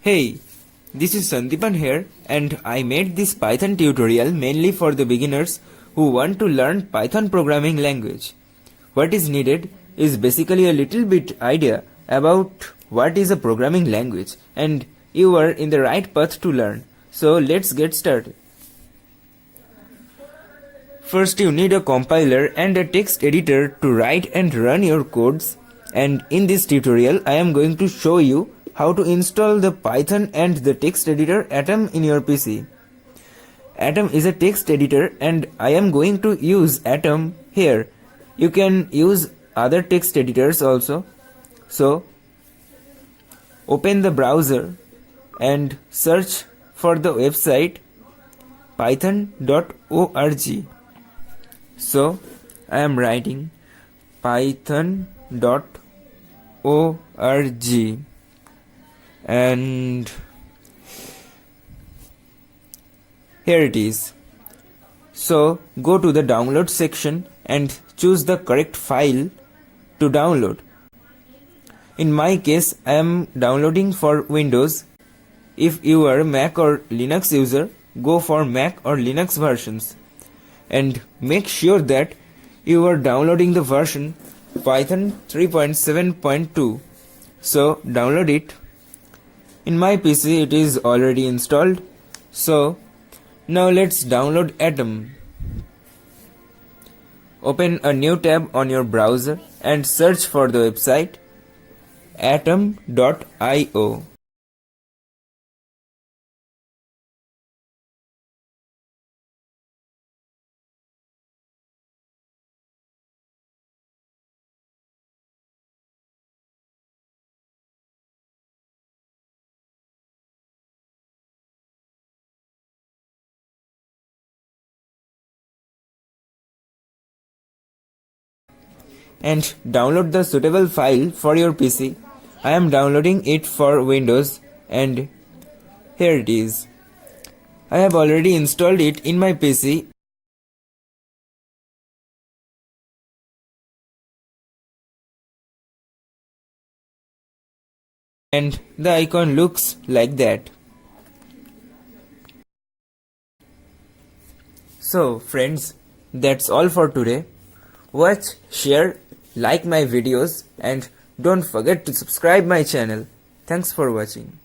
Hey, this is Sandipan here, and I made this Python tutorial mainly for the beginners who want to learn Python programming language. What is needed is basically a little bit idea about what is a programming language, and you are in the right path to learn. So let's get started. First you need a compiler and a text editor to write and run your codes, and in this tutorial I am going to show you how to install the Python and the text editor Atom in your PC. Atom is a text editor and I am going to use Atom here. You can use other text editors also. So open the browser and search for the website python.org. So I am writing python.org and here it is. So go to the download section and choose the correct file to download. In my case I am downloading for Windows. If you are Mac or Linux user, go for Mac or Linux versions, and make sure that you are downloading the version Python 3.7.2. so download it. In my PC it is already installed. So now let's download Atom. Open a new tab on your browser and search for the website atom.io. And download the suitable file for your PC. I am downloading it for Windows, and here it is. I have already installed it in my PC. And the icon looks like that. So friends, that's all for today. Watch, share, like my videos, and don't forget to subscribe my channel. Thanks for watching.